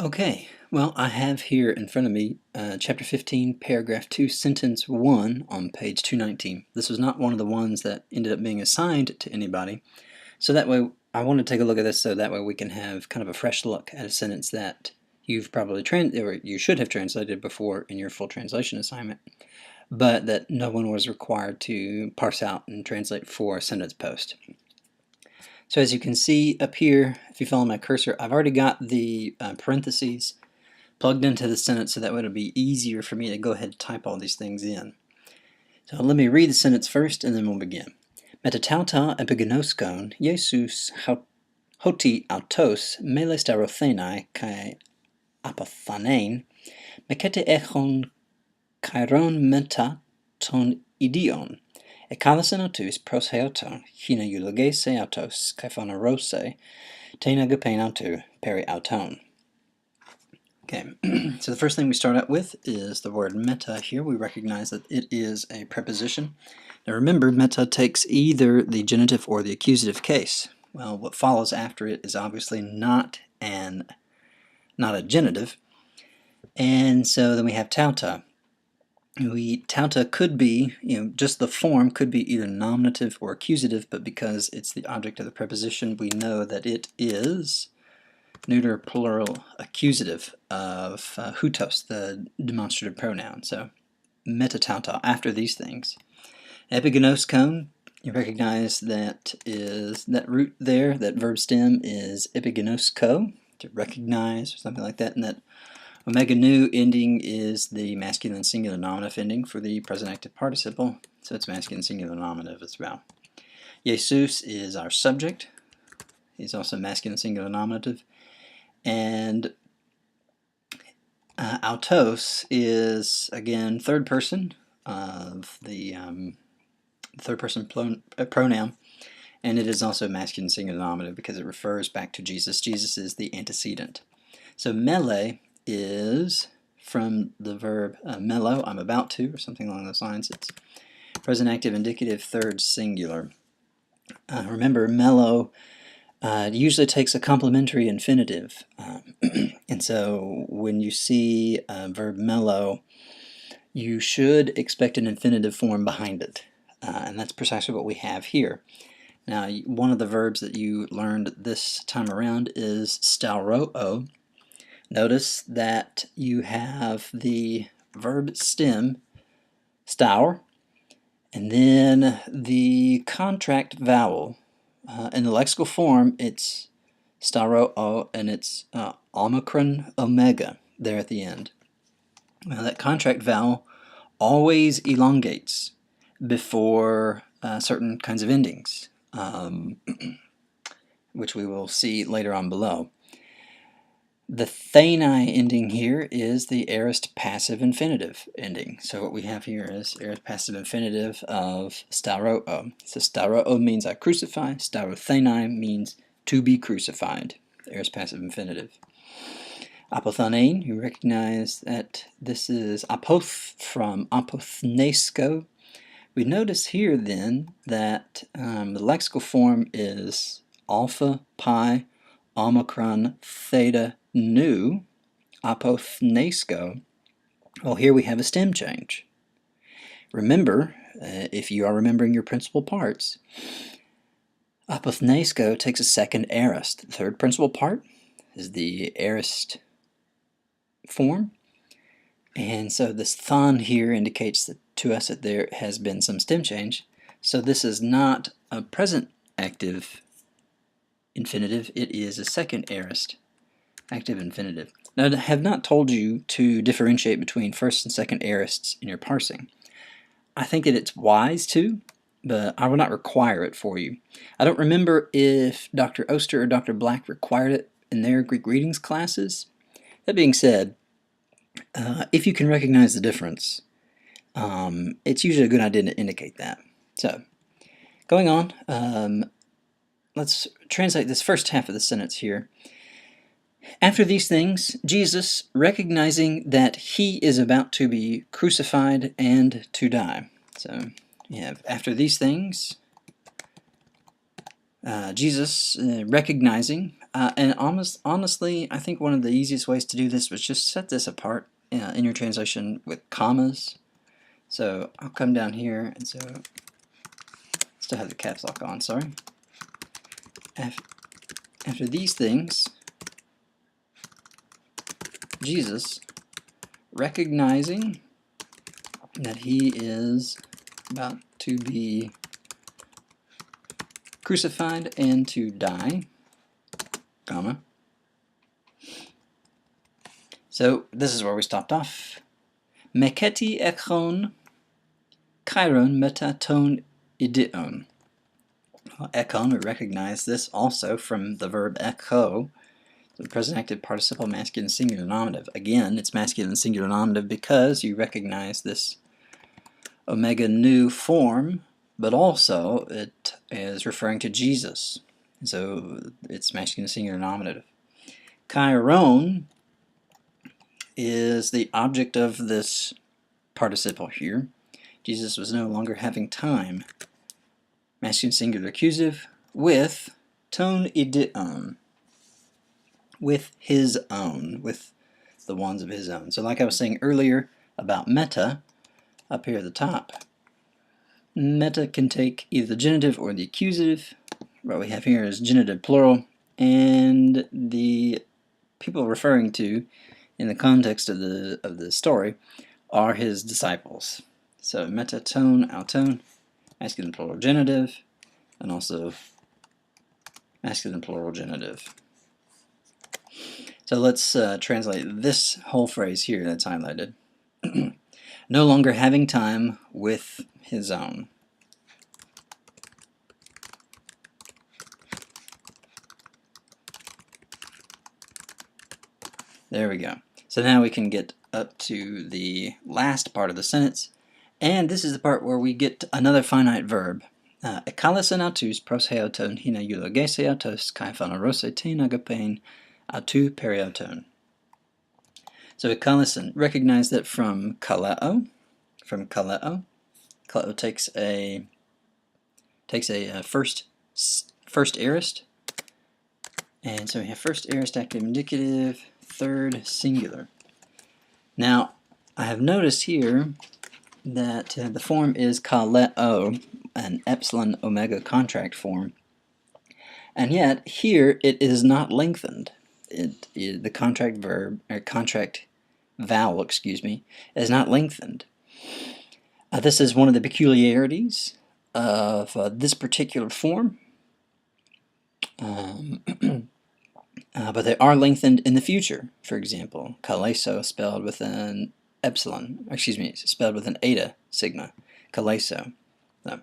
Okay, well, I have here in front of me chapter 15, paragraph 2, sentence 1 on page 219. This was not one of the ones that ended up being assigned to anybody, so that way I want to take a look at this so that way we can have kind of a fresh look at a sentence that you've probably or you should have translated before in your full translation assignment, but that no one was required to parse out and translate for a sentence post. So as you can see up here, if you follow my cursor, I've already got the parentheses plugged into the sentence so that way it'll be easier for me to go ahead and type all these things in. So let me read the sentence first and then we'll begin. Metatauta epigenoskon Jesus hoti autos meles darothenai kai apothanein mekete echon kairon meta ton idion ekalasen autus pros heoton hina eulogese autos kai phonorose tena gupen autu peri auton. Okay, so the first thing we start out with is the word meta here. We recognize that it is a preposition. Now remember, meta takes either the genitive or the accusative case. Well, what follows after it is obviously not a genitive. And so then we have tauta. Tauta could be, just the form could be either nominative or accusative, but because it's the object of the preposition, we know that it is neuter plural accusative of hutos, the demonstrative pronoun. So metatauta, after these things. Epigenoskon, you recognize that is that root there, that verb stem is epigenosko, to recognize or something like that, and that omega nu ending is the masculine singular nominative ending for the present active participle, so it's masculine singular nominative as well. Jesus is our subject. He's also masculine singular nominative. And autos is, again, third person of the third person pronoun, and it is also masculine singular nominative because it refers back to Jesus. Jesus is the antecedent. So mele is from the verb mello, I'm about to, or something along those lines. It's present active indicative third singular. Remember, mello it usually takes a complementary infinitive, and so when you see a verb mellow, you should expect an infinitive form behind it, and that's precisely what we have here. Now, one of the verbs that you learned this time around is stauroo. Notice that you have the verb stem, staur, and then the contract vowel. In the lexical form, it's stauro, and it's omicron omega there at the end. Now that contract vowel always elongates before certain kinds of endings, which we will see later on below. The thenai ending here is the aorist passive infinitive ending. So what we have here is aorist passive infinitive of stauroo. So stauroo means I crucify, staurothenai means to be crucified, aorist passive infinitive. Apothanein, you recognize that this is apoth from apothnesko. We notice here then that the lexical form is alpha, pi, omicron, theta, nu, apothnesko. Well, here we have a stem change. Remember, if you are remembering your principal parts, apothnesko takes a second aorist. The third principal part is the aorist form, and so this thon here indicates that to us that there has been some stem change. So this is not a present active infinitive, it is a second aorist active infinitive. Now, I have not told you to differentiate between first and second aorists in your parsing. I think that it's wise to, but I will not require it for you. I don't remember if Dr. Oster or Dr. Black required it in their Greek readings classes. That being said, if you can recognize the difference, it's usually a good idea to indicate that. So, going on, let's translate this first half of the sentence here. After these things, Jesus, recognizing that he is about to be crucified and to die. So you have after these things, Jesus recognizing And honestly, I think one of the easiest ways to do this was just set this apart in your translation with commas. So I'll come down here, and so still have the caps lock on, sorry. After these things, Jesus, recognizing that he is about to be crucified and to die, comma. So this is where we stopped off. Meketi ekon chiron metaton ideon. Well, ekon, we recognize this also from the verb echo, the present active participle masculine singular nominative. Again, it's masculine singular nominative because you recognize this omega nu form, but also it is referring to Jesus. So it's masculine singular nominative. Chiron is the object of this participle here. Jesus was no longer having time. Masculine singular accusative with ton ideon. With his own, with the ones of his own. So like I was saying earlier about meta, up here at the top, meta can take either the genitive or the accusative. What we have here is genitive plural, and the people referring to in the context of the story are his disciples. So meta tone, auton, masculine plural genitive, and also masculine plural genitive. So let's translate this whole phrase here that's highlighted. No longer having time with his own. There we go. So now we can get up to the last part of the sentence, and this is the part where we get another finite verb. Ekalesin autus pros heoton hina eulogese autos kai phanerose ten agapein autu perioton. So ekalesin, recognize that from kaleo, kaleo takes a first aorist, and so we have first aorist active indicative, third singular. Now I have noticed here that the form is kaleo, an epsilon omega contract form, and yet here it is not lengthened. The contract verb, or contract vowel, excuse me, is not lengthened. This is one of the peculiarities of this particular form, but they are lengthened in the future. For example, kaleso spelled with an epsilon, excuse me, spelled with an eta sigma, kaleso. So,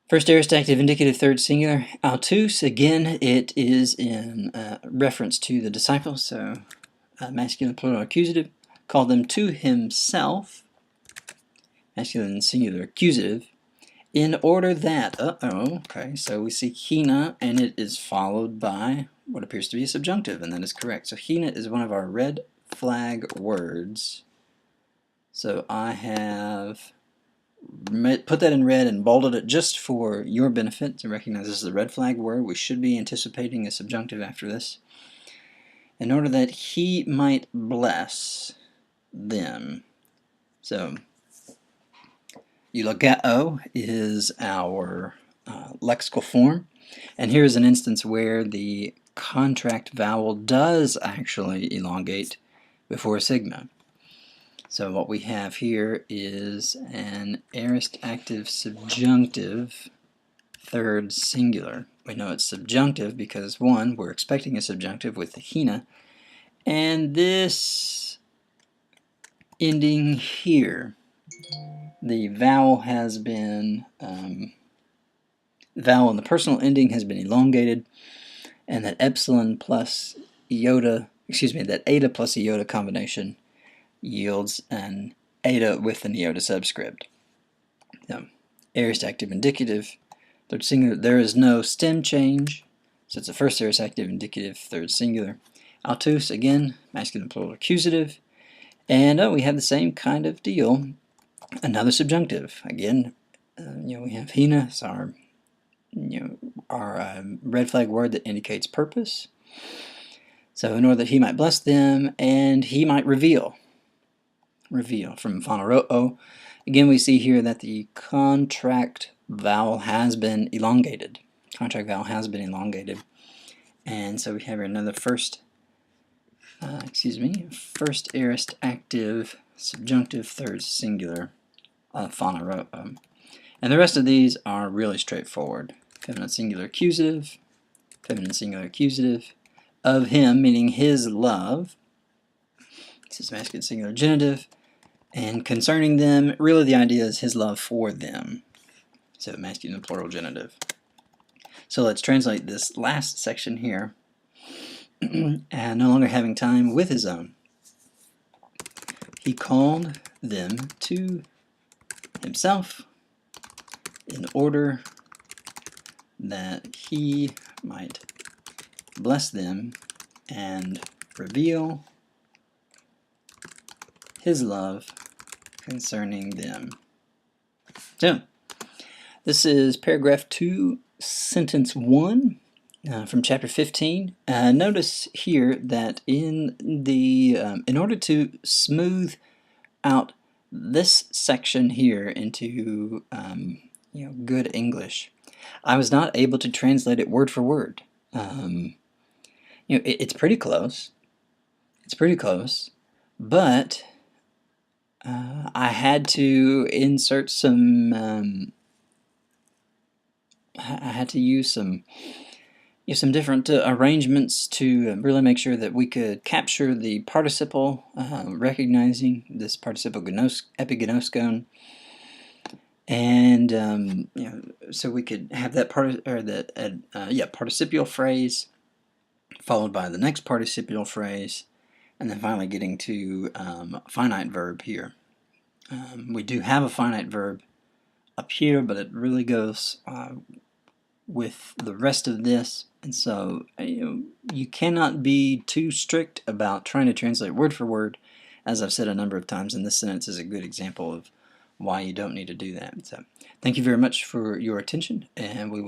first aorist active indicative, third singular. Autus, again, it is in reference to the disciples, so masculine plural accusative. Call them to himself, masculine singular accusative, in order that, okay, so we see hina, and it is followed by what appears to be a subjunctive, and that is correct. So hina is one of our red flag words. So I have put that in red and bolded it just for your benefit to recognize this is a red flag word. We should be anticipating a subjunctive after this. In order that he might bless them. So eulogeo is our lexical form, and here's an instance where the contract vowel does actually elongate before sigma. So what we have here is an aorist active subjunctive, third singular. We know it's subjunctive because, one, we're expecting a subjunctive with the hina, and this ending here, the vowel has been, vowel in the personal ending has been elongated, and that epsilon plus iota, that eta plus iota combination yields an eta with an iota subscript. Now, aorist active indicative, third singular, there is no stem change, so it's a first aorist active indicative, third singular. Autus, again, masculine plural accusative, and we have the same kind of deal. Another subjunctive. Again, we have hina, so our our red flag word that indicates purpose. So in order that he might bless them and he might reveal. Reveal from phanero'o. Again, we see here that the contract vowel has been elongated. Contract vowel has been elongated. And so we have here another first aorist active subjunctive third singular phanero'o. And the rest of these are really straightforward. Feminine singular accusative, of him, meaning his love. This is masculine singular genitive. And concerning them, really the idea is his love for them. So masculine plural genitive. So let's translate this last section here. And no longer having time with his own, he called them to himself in order that he might bless them and reveal his love concerning them. So, this is paragraph 2, sentence 1 from chapter 15. Notice here that in order to smooth out this section here into good English, I was not able to translate it word for word. It's pretty close. It's pretty close, but I had to insert some. I had to use some different arrangements to really make sure that we could capture the participle, recognizing this participle epiginoskon, and so we could have that participial phrase followed by the next participial phrase, and then finally getting to finite verb here. We do have a finite verb up here, but it really goes with the rest of this, and so you cannot be too strict about trying to translate word for word. As I've said a number of times, and this sentence is a good example of why you don't need to do that. So thank you very much for your attention, and we will